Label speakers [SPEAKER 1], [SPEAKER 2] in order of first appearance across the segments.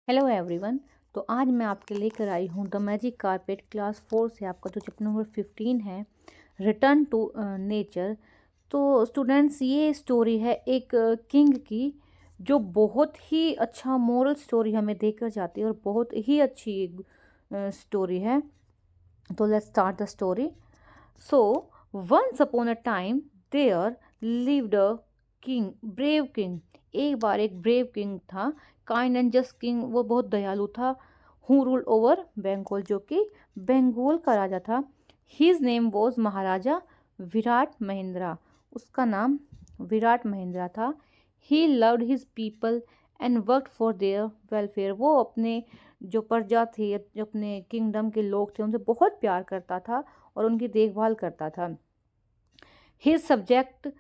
[SPEAKER 1] Hello everyone. तो आज मैं आपके लेकर आई हूँ द मैजिक कारपेट क्लास 4 से आपका जो चैप्टर नंबर 15 है, रिटर्न टू नेचर। तो स्टूडेंट्स, ये स्टोरी है एक किंग की, जो बहुत ही अच्छा मोरल स्टोरी हमें देकर जाती है और बहुत ही अच्छी स्टोरी है। तो let's start the story. So once upon a time there lived a king, brave king. एक बार एक ब्रेव किंग था, काइंड एंड जस्ट किंग। वो बहुत दयालु था। हु रूल ओवर बंगाल, जो कि बंगाल का राजा था। हिज नेम वॉज महाराजा विराट महेंद्रा। उसका नाम विराट महेंद्रा था। He loved his people and worked for their welfare. वो अपने जो प्रजा थे, जो अपने किंगडम के लोग थे, उनसे बहुत प्यार करता था और उनकी देखभाल करता था। His subject,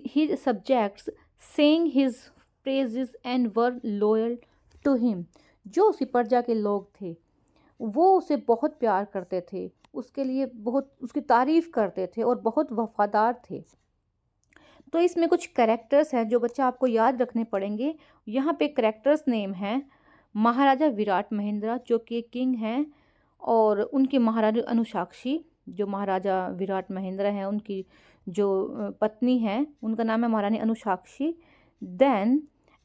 [SPEAKER 1] his subjects sang his praises and were loyal to him. जो उसी प्रजा के लोग थे, वो उसे बहुत प्यार करते थे, उसके लिए बहुत उसकी तारीफ करते थे और बहुत वफादार थे। तो इसमें कुछ कैरेक्टर्स हैं जो बच्चा आपको याद रखने पड़ेंगे। यहाँ पे कैरेक्टर्स नेम हैं महाराजा विराट महेंद्रा, जो कि किंग हैं, और उनकी महारानी अनुसाक्षी। जो महाराजा विराट महेंद्रा हैं, उनकी जो पत्नी है, उनका नाम है महारानी अनुसाक्षी। देन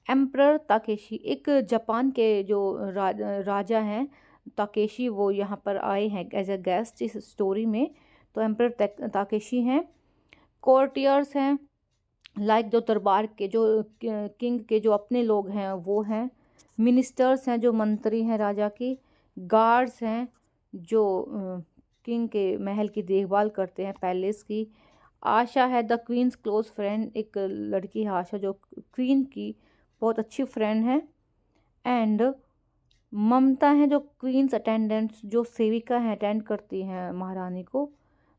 [SPEAKER 1] एम्परर ताकेशी, एक जापान के जो राजा हैं ताकेशी, वो यहाँ पर आए हैं एज अ गेस्ट इस स्टोरी में। तो एम्परर ताकेशी हैं। कोर्टियर्स हैं, लाइक जो दरबार के जो किंग के जो अपने लोग हैं वो हैं। मिनिस्टर्स हैं, जो मंत्री हैं राजा की। गार्ड्स हैं, जो किंग के महल की देखभाल करते हैं, पैलेस की। आशा है द क्वींस क्लोज फ्रेंड, एक लड़की है आशा, जो क्वीन की बहुत अच्छी फ्रेंड है। एंड ममता है, जो क्वींस अटेंडेंट्स, जो सेविका हैं, अटेंड करती हैं महारानी को।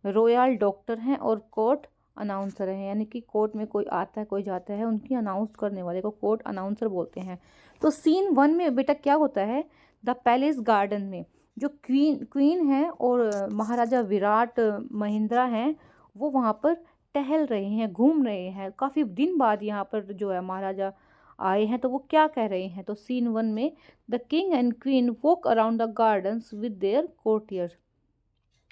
[SPEAKER 1] रॉयल डॉक्टर हैं और कोर्ट अनाउंसर हैं, यानी कि कोर्ट में कोई आता है कोई जाता है, उनकी अनाउंस करने वाले को कोर्ट अनाउंसर बोलते हैं। तो सीन 1 में बेटा क्या होता है, द पैलेस गार्डन में जो क्वीन है और महाराजा विराट महेंद्रा हैं, वो वहाँ पर टहल रहे हैं, घूम रहे हैं। काफ़ी दिन बाद यहाँ पर जो है महाराजा आए हैं, तो वो क्या कह रहे हैं। तो सीन 1 में the king and queen walk around the gardens with their courtier.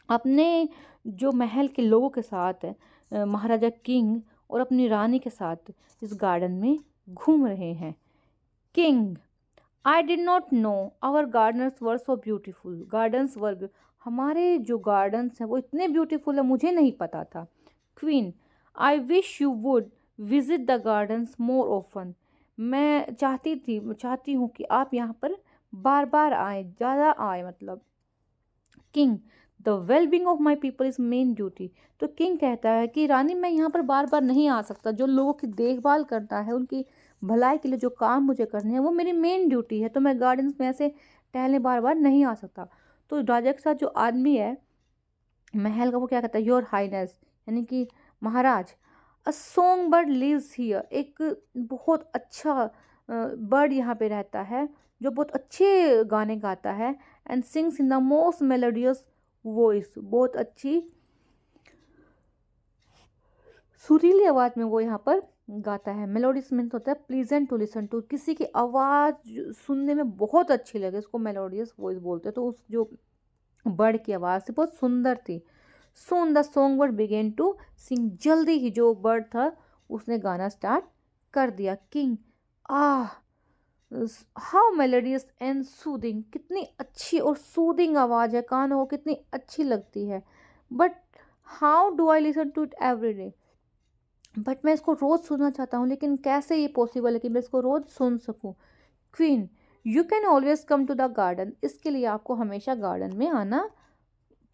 [SPEAKER 1] अपने जो महल के लोगों के साथ महाराजा किंग और अपनी रानी के साथ इस गार्डन में घूम रहे हैं। King, I did not know our gardeners were so beautiful. Gardens were, हमारे जो गार्डन्स हैं वो इतने ब्यूटीफुल है, मुझे नहीं पता था। Queen, I wish you would visit the gardens more often. मैं चाहती हूँ कि आप यहाँ पर बार बार आए, ज़्यादा आए मतलब। King, the wellbeing of my people is main duty. तो किंग कहता है कि रानी, मैं यहाँ पर बार बार नहीं आ सकता। जो लोगों की देखभाल करना है, उनकी भलाई के लिए जो काम मुझे करने हैं, वो मेरी मेन ड्यूटी है। तो मैं गार्डन्स में ऐसे टहलने बार बार नहीं आ सकता। तो राजा के साथ जो आदमी है महल का, वो क्या कहता है, योर हाइनेस, यानी कि महाराज, a song bird lives here. एक बहुत अच्छा बर्ड यहाँ पे रहता है, जो बहुत अच्छे गाने गाता है। And sings in the most melodious voice, बहुत अच्छी सुरीली आवाज़ में वो यहाँ पर गाता है। मेलोडियस मीन्स होता है प्लीजेंट टू लिसन टू, किसी की आवाज़ सुनने में बहुत अच्छी लगे, उसको मेलोडियस वॉइस बोलते हैं। तो उस जो बर्ड की आवाज़ थी बहुत सुंदर थी। Soon the song bird began to sing, जल्दी ही जो बर्ड था उसने गाना स्टार्ट कर दिया। King, ah, how melodious and soothing, कितनी अच्छी और सूदिंग आवाज़ है, कानों को कितनी अच्छी लगती है। But how do I listen to it every day, but मैं इसको रोज़ सुनना चाहता हूँ, लेकिन कैसे ये पॉसिबल है कि मैं इसको रोज़ सुन सकूँ। Queen, you can always come to the garden, इसके लिए आपको हमेशा गार्डन में आना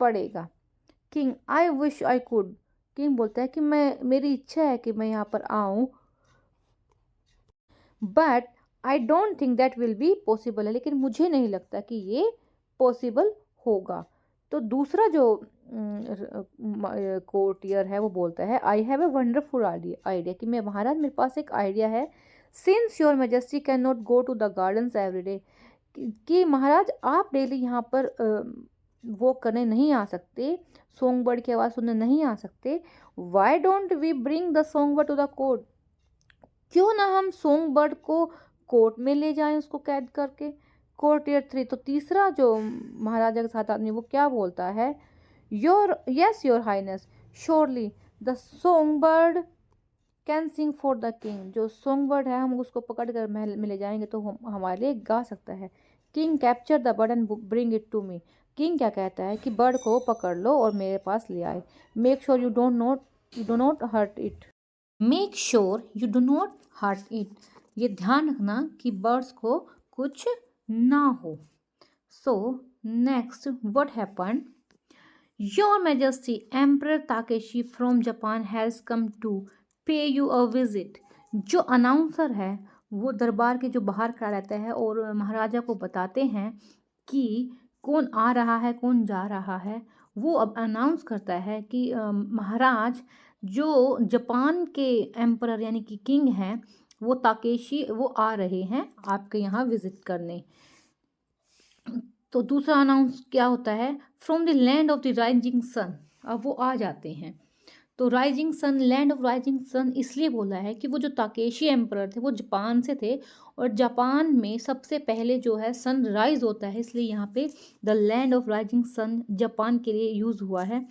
[SPEAKER 1] पड़ेगा। King, I wish I could. King बोलता है कि मेरी इच्छा है कि मैं यहाँ पर आऊँ, but I don't think that will be possible है, लेकिन मुझे नहीं लगता कि ये पॉसिबल होगा। तो दूसरा जो कोर्टियर है वो बोलता है, I have a wonderful idea, कि मैं महाराज, मेरे पास एक आइडिया है। Since your majesty can not go to the gardens every day, कि महाराज आप डेली यहाँ पर वो करने नहीं आ सकते, सॉन्ग बर्ड की आवाज़ सुनने नहीं आ सकते। Why don't we bring the song bird to the court, क्यों ना हम सॉन्ग बर्ड को कोर्ट में ले जाएं उसको कैद करके। कोर्टियर 3, तो तीसरा जो महाराजा के साथ आदमी वो क्या बोलता है, your highness surely the song bird can sing for the king. जो सॉन्ग बर्ड है हम उसको पकड़ कर महल में ले जाएंगे तो हमारे लिए गा सकता है। King capture the bird and bring it to me. King क्या कहता है कि बर्ड को पकड़ लो और मेरे पास ले आए। Make sure you do not hurt it. Make sure you do not hurt it, ये ध्यान रखना कि बर्ड्स को कुछ ना हो। So next what happen, your majesty emperor Takeshi from Japan has come to pay you a visit. जो announcer है वो दरबार के जो बाहर खड़ा रहता है और महाराजा को बताते हैं कि कौन आ रहा है कौन जा रहा है। वो अब अनाउंस करता है कि महाराज जो जापान के एम्परर यानी कि किंग हैं वो ताकेशी वो आ रहे हैं आपके यहाँ विजिट करने। तो दूसरा अनाउंस क्या होता है, from the land of the rising sun. अब वो आ जाते हैं। तो rising sun, land of rising sun इसलिए बोला है कि वो जो ताकेशी एम्परर थे वो जापान से थे और जापान में सबसे पहले जो है सन राइज होता है, इसलिए यहाँ पे the land of rising sun Japan के लिए यूज़ हुआ है।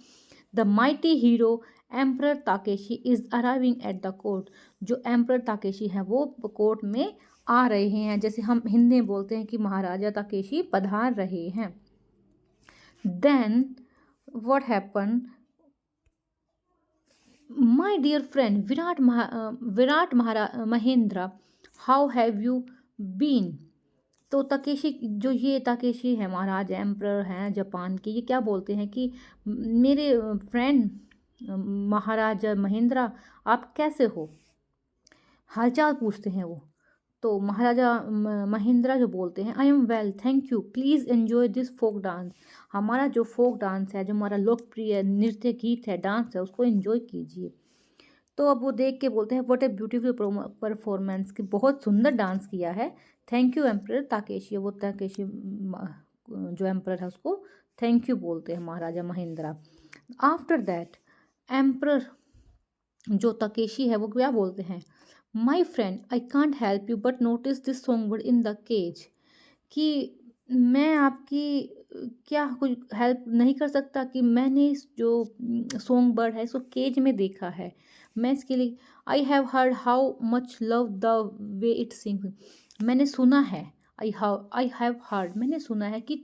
[SPEAKER 1] The mighty hero emperor Takeshi is arriving at the court. जो एम्परर ताकेशी है वो कोर्ट में आ रहे हैं, जैसे हम हिंदी में बोलते हैं कि महाराजा ताकेशी पधार रहे हैं। Then what happen, my dear friend Virat Mahendra, how have you been. तो ताकेशी, जो ये ताकेशी है महाराज एम्परर हैं जापान के, ये क्या बोलते हैं कि मेरे फ्रेंड महाराजा महेंद्र आप कैसे हो, हालचाल पूछते हैं वो। तो महाराजा महेंद्र जो बोलते हैं, I am well thank you please enjoy this folk dance. हमारा जो फोक डांस है, जो हमारा लोकप्रिय नृत्य गीत है, डांस है, उसको एंजॉय कीजिए। तो अब वो देख के बोलते हैं व्हाट ए ब्यूटीफुल परफॉर्मेंस, कि बहुत सुंदर डांस किया है। Thank you emperor Takeshi. वो ताकेशी जो एम्परर है उसको थैंक यू बोलते हैं महाराजा महेंद्र। आफ्टर दैट एम्परर जो ताकेशी है वो क्या बोलते हैं, my friend I can't help you but notice this song bird in the cage. कि मैं आपकी क्या कुछ हेल्प नहीं कर सकता कि मैंने इस जो सॉन्ग बर्ड है इसको केज में देखा है। मैं इसके लिए, I have heard how much love the way it sing. मैंने सुना है, आई हैव हर्ड मैंने सुना है कि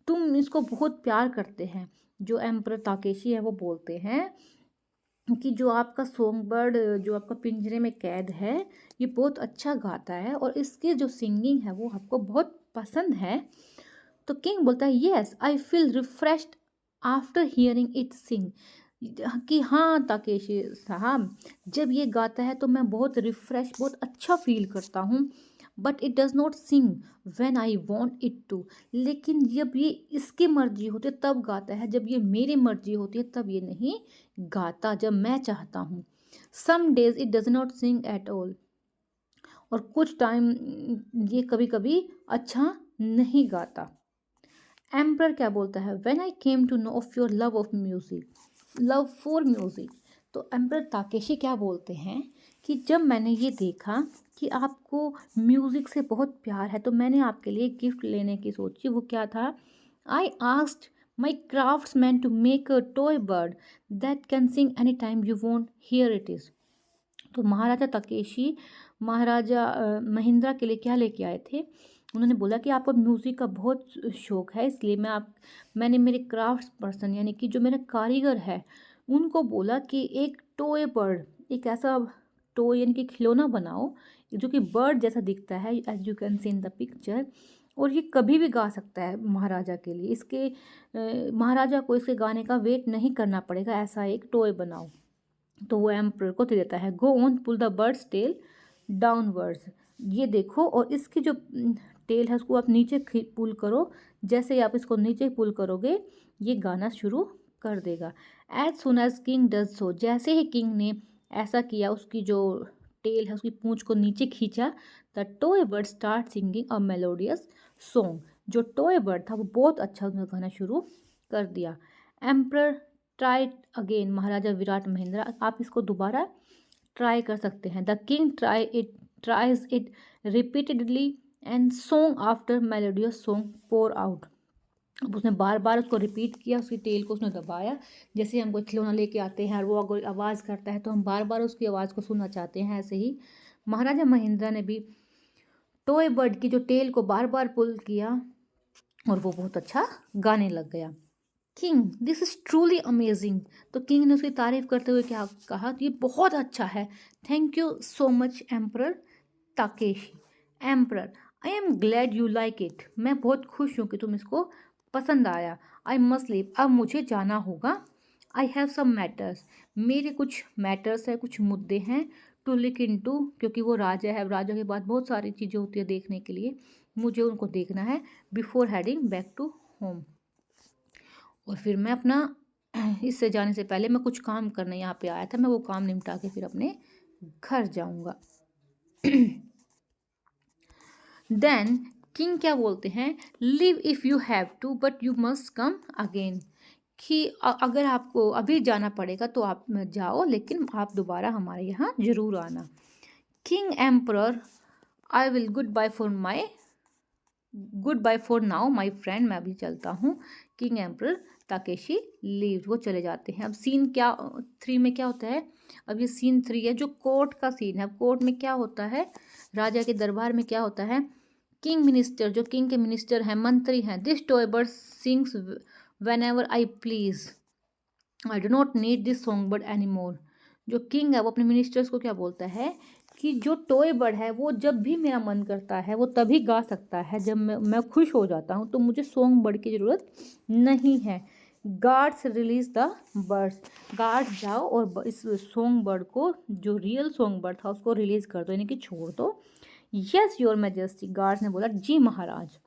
[SPEAKER 1] तुम इसको बहुत प्यार करते हैं। जो एम्परर ताकेशी है वो बोलते हैं कि जो आपका सॉन्ग बर्ड जो आपका पिंजरे में कैद है ये बहुत अच्छा गाता है और इसकी जो सिंगिंग है वो आपको बहुत पसंद है। तो किंग बोलता है yes I feel refreshed after hearing it sing. कि हाँ ताकेशी साहब, जब ये गाता है तो मैं बहुत रिफ्रेश बहुत अच्छा फील करता हूँ। But it does not sing when I want it to. लेकिन जब ये इसकी मर्जी होती है तब गाता है, जब ये मेरी मर्जी होती है तब ये नहीं गाता, जब मैं चाहता हूँ। Some days it does not sing at all. और कुछ टाइम ये कभी कभी अच्छा नहीं गाता। एम्पर क्या बोलता है, when I came to know of your love of music, love for music. तो एम्पर ताकेशी क्या बोलते हैं कि जब मैंने ये देखा कि आपको म्यूज़िक से बहुत प्यार है तो मैंने आपके लिए गिफ्ट लेने की सोची। वो क्या था, I asked my craftsman to make a toy bird that can sing any time you want here it is. तो महाराजा ताकेशी महाराजा महिंद्रा के लिए क्या लेके आए थे, उन्होंने बोला कि आपको म्यूज़िक का बहुत शौक़ है, इसलिए मैंने मेरे क्राफ्ट्स पर्सन यानी कि जो मेरा कारीगर है उनको बोला कि एक टॉय बर्ड, एक ऐसा टॉय यानी कि खिलौना बनाओ जो कि बर्ड जैसा दिखता है, as you can see in the picture. और ये कभी भी गा सकता है महाराजा के लिए, इसके महाराजा को इसके गाने का वेट नहीं करना पड़ेगा, ऐसा एक टॉय बनाओ। तो वो एम्परर को दे देता है। Go on pull the bird's tail downwards. ये देखो और इसकी जो टेल है उसको आप नीचे पुल करो, जैसे ही आप इसको नीचे पुल करोगे ये गाना शुरू कर देगा। As soon as king does so, जैसे ही किंग ने ऐसा किया उसकी जो टेल है उसकी पूंछ को नीचे खींचा, the toy bird start singing a melodious song. जो टॉय बर्ड था वो बहुत अच्छा उसने गाना शुरू कर दिया। एम्परर ट्राई अगेन, महाराजा विराट महेंद्र, आप इसको दोबारा ट्राई कर सकते हैं। The king try it tries it repeatedly and song after melodious song pour out. अब उसने बार बार उसको रिपीट किया, उसकी टेल को उसने दबाया। जैसे हम कोई खिलौना लेके आते हैं और वो अगर आवाज़ करता है तो हम बार बार उसकी आवाज़ को सुनना चाहते हैं, ऐसे ही महाराजा महेंद्र ने भी टॉय बर्ड की जो टेल को बार बार पुल किया और वो बहुत अच्छा गाने लग गया। King, this is truly amazing. तो किंग ने उसकी तारीफ करते हुए क्या कहा, तो ये बहुत अच्छा है। Thank you so much emperor Takeshi. Emperor, I am glad you like it. मैं बहुत खुश हूँ कि तुम इसको पसंद आया। आई मस्ट लीव, अब मुझे जाना होगा। आई हैव सम मैटर्स, मेरे कुछ मैटर्स है, कुछ मुद्दे हैं। टू लुक इनटू, क्योंकि वो राजा है, राजा के पास बहुत सारी चीज़ें होती है देखने के लिए, मुझे उनको देखना है। Before heading back to home, और फिर मैं अपना इससे जाने से पहले मैं कुछ काम करने यहाँ पे आया था, मैं वो काम निपटा के फिर अपने घर जाऊँगा। देन किंग क्या बोलते हैं, leave if you have to but you must come again. कि अगर आपको अभी जाना पड़ेगा तो आप जाओ, लेकिन आप दोबारा हमारे यहाँ ज़रूर आना। King emperor, I will goodbye for now my friend, मैं अभी चलता हूँ। किंग एम्परर ताकेशी लीव, वो चले जाते हैं। अब सीन क्या 3 में क्या होता है, अब ये सीन 3 है जो कोर्ट का सीन है। कोर्ट में क्या होता है, राजा के दरबार में क्या होता है, किंग मिनिस्टर, जो किंग के मिनिस्टर हैं, मंत्री हैं, this toy bird sings whenever I please, I do not need this song bird any more. जो किंग है वो अपने मिनिस्टर्स को क्या बोलता है कि जो टॉय बर्ड है वो जब भी मेरा मन करता है वो तभी गा सकता है, जब मैं खुश हो जाता हूँ, तो मुझे सॉन्ग बर्ड की ज़रूरत नहीं है। Guards release the birds, guards जाओ और इस सॉन्ग बर्ड को, जो रियल सॉन्ग बर्ड था, उसको रिलीज कर दो, यानी कि छोड़ दो। यस योर मैजेस्टी, गार्ड्स ने बोला, जी महाराज।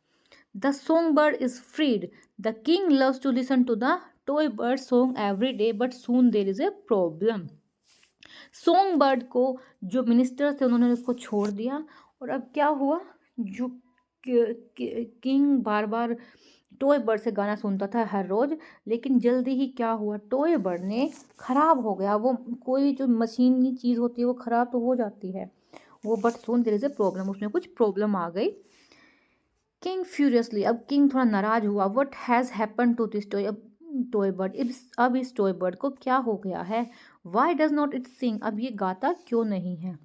[SPEAKER 1] The song bird is freed, the king loves to listen to the toy bird song every day but soon there is a problem. Song bird को जो मिनिस्टर थे उन्होंने उसको छोड़ दिया, और अब क्या हुआ, जो किंग बार बार टॉय बर्ड से गाना सुनता था हर रोज़, लेकिन जल्दी ही क्या हुआ, टॉय बर्ड ने ख़राब हो गया। वो कोई जो मशीनी चीज़ होती है वो ख़राब तो हो जाती है वो, but soon there is a problem, उसमें कुछ प्रॉब्लम आ गई। किंग फ्यूरियसली, अब किंग थोड़ा नाराज हुआ। What has happen to this toy bird, अब इस टॉय बर्ड को क्या हो गया है। Why does not it sing, अब ये गाता क्यों नहीं है।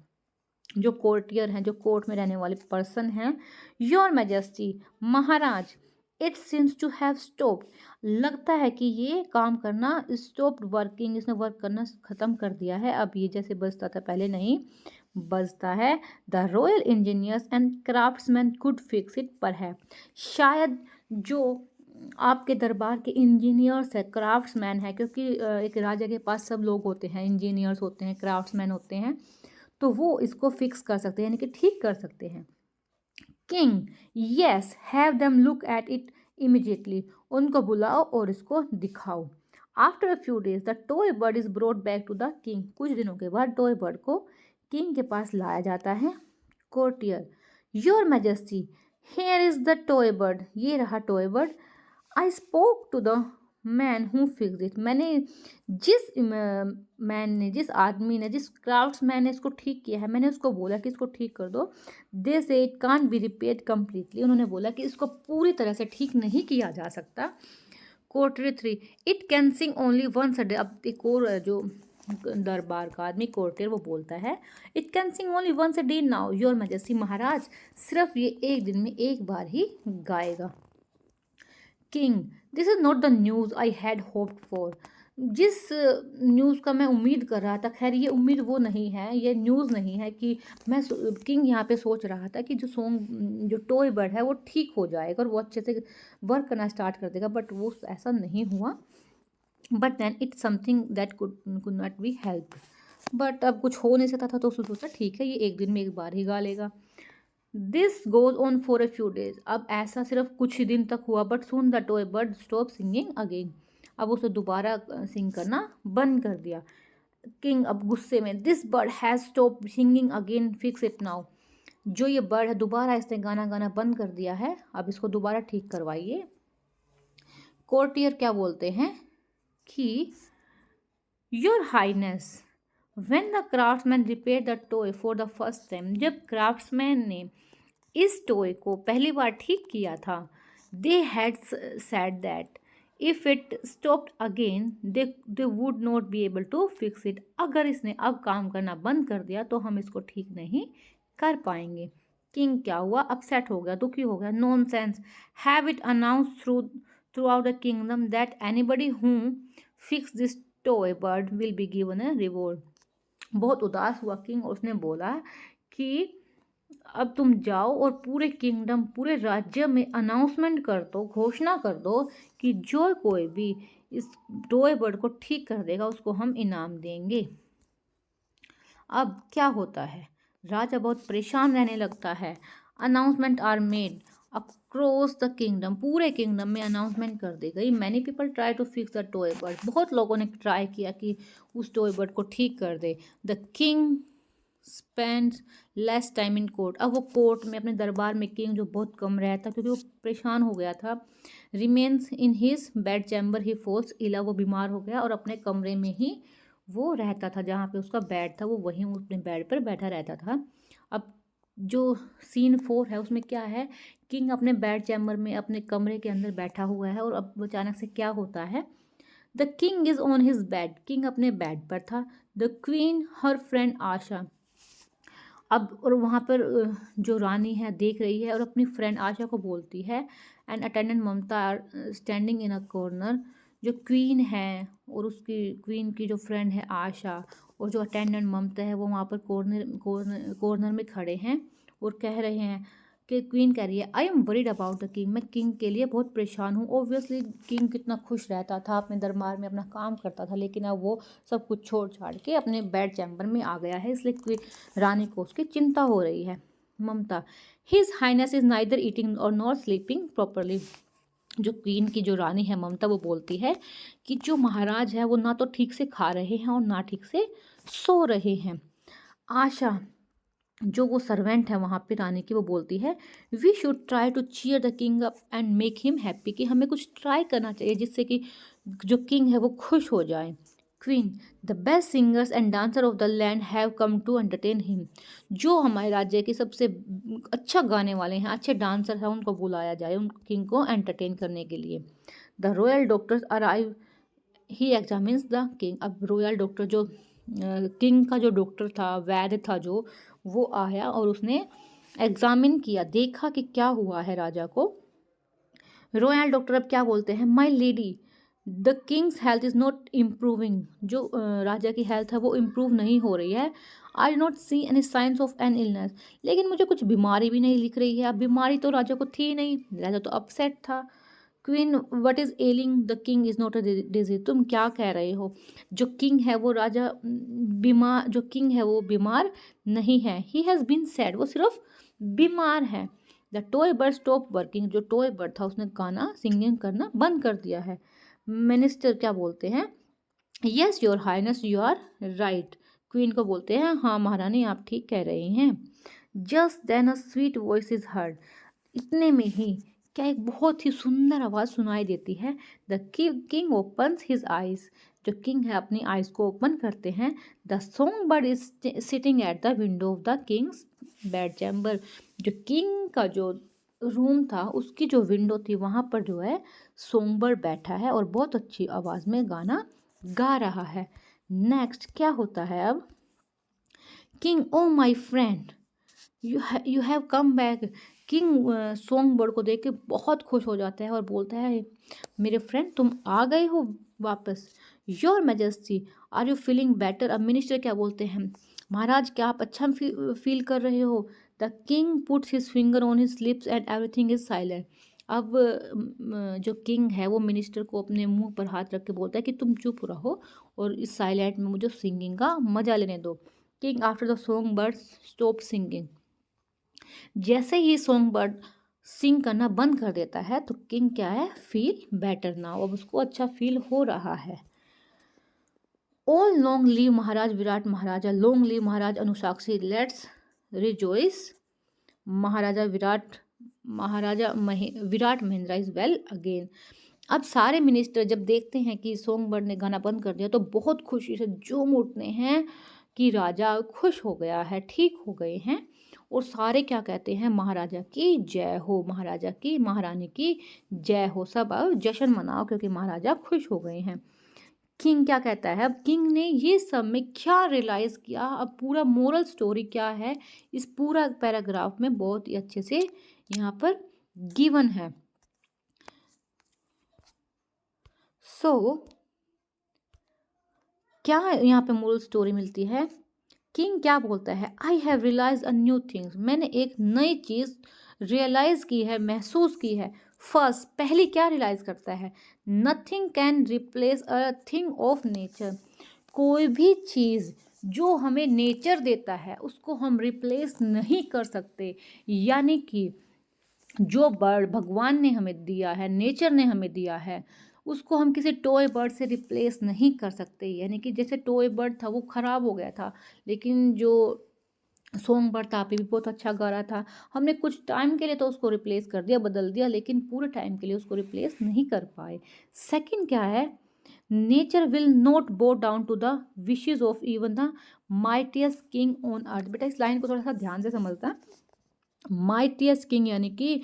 [SPEAKER 1] जो कोर्टियर हैं, जो कोर्ट में रहने वाले पर्सन हैं, योर मैजेस्टी, महाराज, it seems to have stopped, लगता है कि ये काम करना स्टॉप्ड वर्किंग, इसने वर्क करना ख़त्म कर दिया है, अब ये जैसे बजता था पहले नहीं बजता है। The royal engineers and craftsman could fix it पर है, शायद जो आपके दरबार के इंजीनियर्स है, क्राफ्ट्समैन है, क्योंकि एक राजा के पास सब लोग होते हैं, इंजीनियर्स होते हैं, क्राफ्ट्समैन होते हैं, तो वो इसको फिक्स कर सकते हैं, यानी कि ठीक कर सकते हैं। King, yes, have them look at it immediately, उनको बुलाओ और इसको दिखाओ। After a few days the toy bird is brought back to the king, कुछ दिनों के बाद टॉय बर्ड को किंग के पास लाया जाता है। Courtier, your majesty, here is the toy bird, ये रहा toy bird. I spoke to the man who fix it, मैंने जिस आदमी ने, जिस क्राफ्ट्समैन ने इसको ठीक किया है, मैंने उसको बोला कि इसको ठीक कर दो। दे से it can't be repaired completely, उन्होंने बोला कि इसको पूरी तरह से ठीक नहीं किया जा सकता। Courtier 3, it can sing only once a day, अब एक और जो दरबार का आदमी कोर्टियर वो बोलता है, it can sing only once a day now your majesty, महाराज सिर्फ ये एक दिन में एक बार ही गाएगा। King, this is not the news I had hoped for, जिस न्यूज़ का मैं उम्मीद कर रहा था, खैर ये उम्मीद वो नहीं है, ये न्यूज़ नहीं है कि मैं किंग यहाँ पे सोच रहा था कि जो टॉय बर्ड है वो ठीक हो जाएगा और वो अच्छे से वर्क करना स्टार्ट कर देगा, बट वो ऐसा नहीं हुआ। But then it's something that could not be help, but अब कुछ हो नहीं सकता था, तो उसने सोचा ठीक है ये एक दिन में एक बार ही गा लेगा। This goes on for a few days, अब ऐसा सिर्फ कुछ ही दिन तक हुआ। But soon the toy bird stop singing again, अब उसने दोबारा सिंग करना बंद कर दिया। किंग अब गुस्से में, this bird has stop singing again, fix it now, जो ये बर्ड है दोबारा इसने गाना गाना बंद कर दिया है, अब इसको दोबारा ठीक करवाइए। कोर्टियर क्या बोलते हैं कि your highness, when the craftsman repair the toy for the first time, जब क्राफ्ट्समैन ने इस टॉय को पहली बार ठीक किया था, they had said that if it stopped again they would not be able to fix it, अगर इसने अब काम करना बंद कर दिया तो हम इसको ठीक नहीं कर पाएंगे। किंग क्या हुआ, अपसेट हो गया, दुखी हो गया। Nonsense, have it announce through out the kingdom that anybody who fix this toy bird will be given a reward. बहुत उदास हुआ किंग और उसने बोला कि अब तुम जाओ और पूरे किंगडम, पूरे राज्य में अनाउंसमेंट कर दो, घोषणा कर दो कि जो कोई भी इस टॉय बर्ड को ठीक कर देगा उसको हम इनाम देंगे। अब क्या होता है, राजा बहुत परेशान रहने लगता है। Announcement are made across the kingdom, पूरे किंगडम में अनाउंसमेंट कर दी गई। Many people try to fix the toy bird, बहुत लोगों ने ट्राई किया कि उस टॉय बर्ड को ठीक कर दे। The king spend less time in court, अब वो कोर्ट में अपने दरबार में किंग जो बहुत कम रहता क्योंकि वो परेशान हो गया था। Remains in his bed chamber he falls ill, वो बीमार हो गया और अपने कमरे में ही वो रहता था, जहाँ पे उसका बेड था वो वहीं अपने बेड पर बैठा रहता था। अब जो सीन 4 है उसमें क्या है, किंग अपने बेड चैम्बर में अपने कमरे के अंदर बैठा हुआ है और अब अचानक से क्या होता है, the king is on his bed, king अपने बेड पर था। द क्वीन हर फ्रेंड आशा, अब और वहाँ पर जो रानी है देख रही है और अपनी फ्रेंड आशा को बोलती है, and attendant Mamta are standing in a corner, जो क्वीन है और उसकी क्वीन की जो फ्रेंड है आशा और जो अटेंडेंट ममता है वो वहाँ पर कॉर्नर में खड़े हैं और कह रहे हैं कि क्वीन कह रही है I am worried about the king, मैं किंग के लिए बहुत परेशान हूँ। ऑब्वियसली किंग कितना खुश रहता था, अपने दरबार में अपना काम करता था, लेकिन अब वो सब कुछ छोड़ छाड़ के अपने बेड चैम्बर में आ गया है, इसलिए रानी को उसकी चिंता हो रही है। Mamta, his highness is neither eating और नॉट स्लीपिंग प्रॉपरली, जो क्वीन की जो रानी है ममता वो बोलती है कि जो महाराज है वो ना तो ठीक से खा रहे हैं और ना ठीक से सो रहे हैं। आशा, जो वो सर्वेंट है वहाँ पे रानी की, वो बोलती है we should try to cheer the king up and make him happy, कि हमें कुछ ट्राई करना चाहिए जिससे कि जो किंग है वो खुश हो जाए। Queen, the best singers and dancer of the land have come to entertain him, जो हमारे राज्य के सबसे अच्छा गाने वाले हैं, अच्छे डांसर हैं, उनको बुलाया जाए उन किंग को एंटरटेन करने के लिए। The royal doctors arrive he examines the king, अब रॉयल डॉक्टर जो किंग का जो डॉक्टर था, वैद्य था जो, वो आया और उसने एग्जामिन किया, देखा कि क्या हुआ है राजा को। रॉयल डॉक्टर अब क्या बोलते हैं, माई lady the Kings health is not improving, जो राजा की हेल्थ है वो इम्प्रूव नहीं हो रही है। I do not see any science of an illness, लेकिन मुझे कुछ बीमारी भी नहीं लिख रही है। अब बीमारी तो राजा को थी नहीं, राजा तो अपसेट था। Queen, what is ailing the king is not a disease, तुम क्या कह रहे हो, जो किंग है वो राजा बीमार, जो किंग है वो बीमार नहीं है। ही हैज़ बीन सैड, वो सिर्फ बीमार है। The toy bird stop working, जो टॉय बर्ड था उसने गाना सिंगिंग करना बंद कर दिया है। मिनिस्टर क्या बोलते हैं, yes your highness you are right, queen को बोलते हैं हाँ महारानी आप ठीक कह रही हैं। Just then a sweet voice is heard, इतने में ही क्या एक बहुत ही सुंदर आवाज़ सुनाई देती है। The king opens his eyes, जो किंग है अपनी आइज को ओपन करते हैं। The song bird is sitting at the window of the Kings bed chamber, जो किंग का जो रूम था उसकी जो विंडो थी वहाँ पर जो है सॉन्ग बर्ड बैठा है और बहुत अच्छी आवाज़ में गाना गा रहा है। नेक्स्ट क्या होता है अब, king oh my friend you have come back, king song bird को देख के बहुत खुश हो जाता है और बोलता है मेरे फ्रेंड तुम आ गए हो वापस। Your majesty are you feeling better, अब मिनिस्टर क्या बोलते हैं, महाराज क्या आप अच्छा फील कर रहे हो। The king puts his finger on his lips and everything is silent, अब जो किंग है वो मिनिस्टर को अपने मुंह पर हाथ रख के बोलता है कि तुम चुप रहो और इस साइलेंट में मुझे सिंगिंग का मजा लेने दो। King after the song bird stop singing, जैसे ही सॉन्ग बर्ड सिंग करना बंद कर देता है तो किंग क्या है, फील बेटर नाउ, अब उसको अच्छा फील हो रहा है। ऑल लॉन्ग लीव महाराज विराट महाराजा, लॉन्ग लीव महाराज अनुसाक्षी, लेट्स रिजॉइस महाराजा Virat, Virat Mahendra is well again. अब सारे मिनिस्टर जब देखते हैं कि सॉन्ग बर्ड ने गाना बंद कर दिया तो बहुत खुशी से झूम उठते हैं कि राजा खुश हो गया है, ठीक हो गए हैं। और सारे क्या कहते हैं, महाराजा की जय हो, महाराजा की, महारानी की जय हो, सब अब जश्न मनाओ क्योंकि महाराजा खुश हो गए हैं। किंग क्या कहता है, अब किंग ने ये सब में क्या रियलाइज किया, अब पूरा मोरल स्टोरी क्या है इस पूरा पैराग्राफ में बहुत ही अच्छे से यहाँ पर गिवन है। क्या यहाँ पे मोरल स्टोरी मिलती है, किंग क्या बोलता है, I have realise a new things, मैंने एक नई चीज रियलाइज की है, महसूस की है। फर्स्ट, पहली क्या रियलाइज करता है, nothing can replace a thing of nature, कोई भी चीज़ जो हमें नेचर देता है उसको हम रिप्लेस नहीं कर सकते। यानी कि जो बर्ड भगवान ने हमें दिया है, नेचर ने हमें दिया है, उसको हम किसी टॉय बर्ड से रिप्लेस नहीं कर सकते। यानी कि जैसे टॉय बर्ड था वो ख़राब हो गया था, लेकिन जो सॉन्ग बर्ड था पे भी बहुत अच्छा गा रहा था, हमने कुछ टाइम के लिए तो उसको रिप्लेस कर दिया, बदल दिया, लेकिन पूरे टाइम के लिए उसको रिप्लेस नहीं कर पाए। सेकंड क्या है, nature will not bow down to the wishes of even the mightiest king on earth. बेटा इस लाइन को थोड़ा सा ध्यान से समझता, माइटियस्ट किंग यानी कि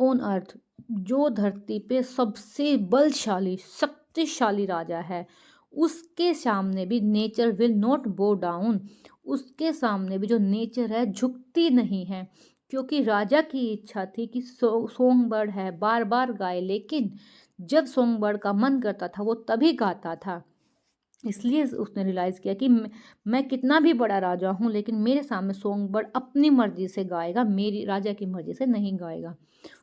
[SPEAKER 1] ऑन अर्थ, जो धरती पे सबसे बलशाली शक्तिशाली राजा है, उसके सामने भी nature will not bow down, उसके सामने भी जो नेचर है झुकती नहीं है। क्योंकि राजा की इच्छा थी कि सॉन्ग बर्ड है बार बार गाए, लेकिन जब सॉन्ग बर्ड का मन करता था वो तभी गाता था। इसलिए उसने रियलाइज़ किया कि मैं कितना भी बड़ा राजा हूँ, लेकिन मेरे सामने सॉन्ग बर्ड अपनी मर्जी से गाएगा, मेरी राजा की मर्जी से नहीं गाएगा।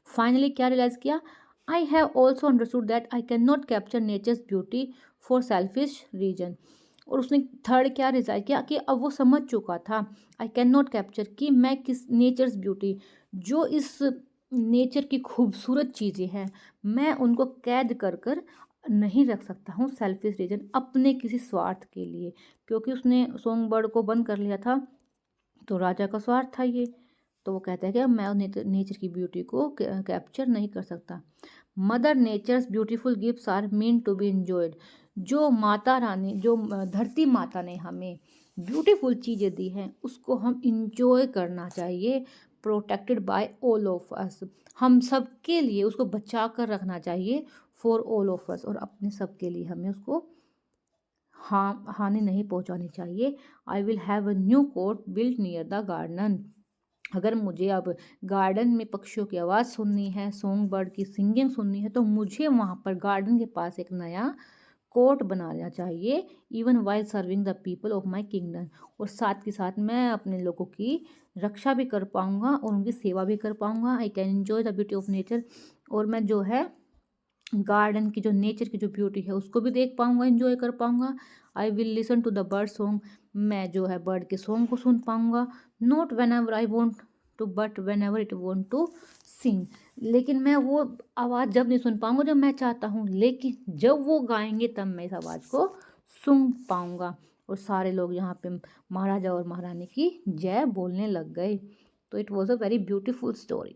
[SPEAKER 1] फाइनली क्या रियलाइज़ किया, I have also understood that I can not capture nature's beauty for selfish reason. और उसने थर्ड क्या रियलाइज किया कि अब वो समझ चुका था, आई कैन नॉट कैप्चर, कि मैं किस नेचर्स ब्यूटी, जो इस नेचर की खूबसूरत चीज़ें हैं, मैं उनको कैद कर कर नहीं रख सकता हूँ सेल्फिश रीजन, अपने किसी स्वार्थ के लिए। क्योंकि उसने सॉन्ग बर्ड को बंद कर लिया था तो राजा का स्वार्थ था ये, तो वो कहता है कि अब मैं नेचर की ब्यूटी को कैप्चर नहीं कर सकता। Mother nature's beautiful gifts are mean to be enjoyed, जो माता रानी, जो धरती माता ने हमें ब्यूटीफुल चीज़ें दी हैं उसको हम इंजॉय करना चाहिए। Protected by all of us, हम सब के लिए उसको बचा कर रखना चाहिए, फॉर ऑल ऑफ अस, और अपने सब के लिए हमें उसको हानि नहीं पहुंचानी चाहिए। I will have a new court built near the garden, अगर मुझे अब गार्डन में पक्षियों की आवाज़ सुननी है, सॉन्ग बर्ड की सिंगिंग सुननी है, तो मुझे वहाँ पर गार्डन के पास एक नया कोर्ट बनाना चाहिए, even while serving the people of my kingdom, और साथ के साथ मैं अपने लोगों की रक्षा भी कर पाऊँगा और उनकी सेवा भी कर पाऊँगा। I can enjoy the beauty of nature, और मैं जो है गार्डन की जो नेचर की जो ब्यूटी है उसको भी देख पाऊँगा, एंजॉय कर पाऊँगा। I will listen to the bird song, मैं जो है बर्ड के सॉन्ग को सुन पाऊँगा। Not whenever I want to, but whenever it want to sing, लेकिन मैं वो आवाज़ जब नहीं सुन पाऊँगा जब मैं चाहता हूँ, लेकिन जब वो गाएंगे तब मैं इस आवाज़ को सुन पाऊँगा। और सारे लोग यहाँ पे महाराजा और महारानी की जय बोलने लग गए। तो it was a very beautiful story.